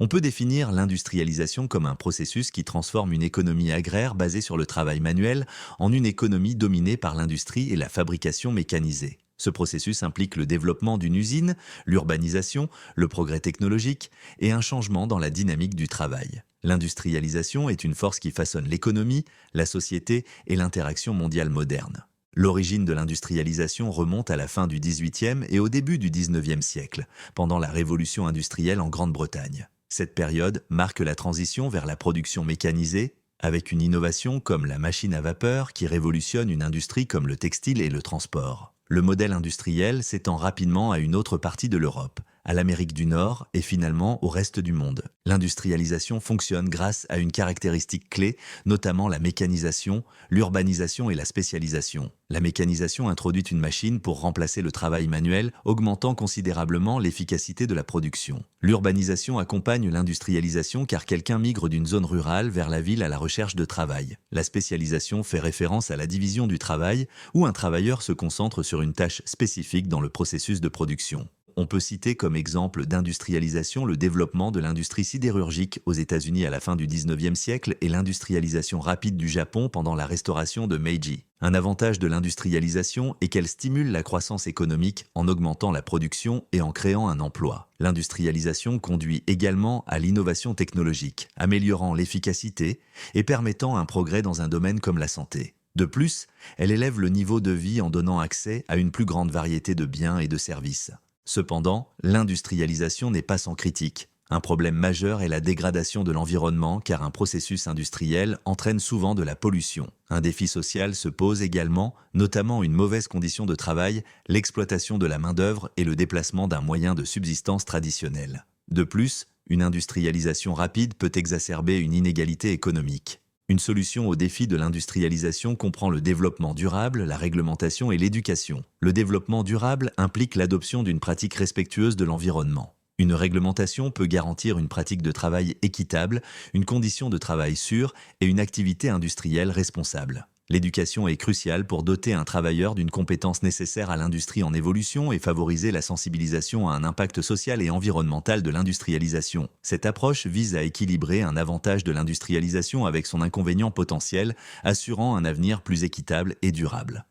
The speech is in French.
On peut définir l'industrialisation comme un processus qui transforme une économie agraire basée sur le travail manuel en une économie dominée par l'industrie et la fabrication mécanisée. Ce processus implique le développement d'une usine, l'urbanisation, le progrès technologique et un changement dans la dynamique du travail. L'industrialisation est une force qui façonne l'économie, la société et l'interaction mondiale moderne. L'origine de l'industrialisation remonte à la fin du XVIIIe et au début du XIXe siècle, pendant la révolution industrielle en Grande-Bretagne. Cette période marque la transition vers la production mécanisée, avec une innovation comme la machine à vapeur qui révolutionne une industrie comme le textile et le transport. Le modèle industriel s'étend rapidement à une autre partie de l'Europe, à l'Amérique du Nord et finalement au reste du monde. L'industrialisation fonctionne grâce à une caractéristique clé, notamment la mécanisation, l'urbanisation et la spécialisation. La mécanisation introduit une machine pour remplacer le travail manuel, augmentant considérablement l'efficacité de la production. L'urbanisation accompagne l'industrialisation car quelqu'un migre d'une zone rurale vers la ville à la recherche de travail. La spécialisation fait référence à la division du travail, où un travailleur se concentre sur une tâche spécifique dans le processus de production. On peut citer comme exemple d'industrialisation le développement de l'industrie sidérurgique aux États-Unis à la fin du XIXe siècle et l'industrialisation rapide du Japon pendant la restauration de Meiji. Un avantage de l'industrialisation est qu'elle stimule la croissance économique en augmentant la production et en créant un emploi. L'industrialisation conduit également à l'innovation technologique, améliorant l'efficacité et permettant un progrès dans un domaine comme la santé. De plus, elle élève le niveau de vie en donnant accès à une plus grande variété de biens et de services. Cependant, l'industrialisation n'est pas sans critique. Un problème majeur est la dégradation de l'environnement car un processus industriel entraîne souvent de la pollution. Un défi social se pose également, notamment une mauvaise condition de travail, l'exploitation de la main-d'œuvre et le déplacement d'un moyen de subsistance traditionnel. De plus, une industrialisation rapide peut exacerber une inégalité économique. Une solution au défi de l'industrialisation comprend le développement durable, la réglementation et l'éducation. Le développement durable implique l'adoption d'une pratique respectueuse de l'environnement. Une réglementation peut garantir une pratique de travail équitable, une condition de travail sûre et une activité industrielle responsable. L'éducation est cruciale pour doter un travailleur d'une compétence nécessaire à l'industrie en évolution et favoriser la sensibilisation à un impact social et environnemental de l'industrialisation. Cette approche vise à équilibrer un avantage de l'industrialisation avec son inconvénient potentiel, assurant un avenir plus équitable et durable.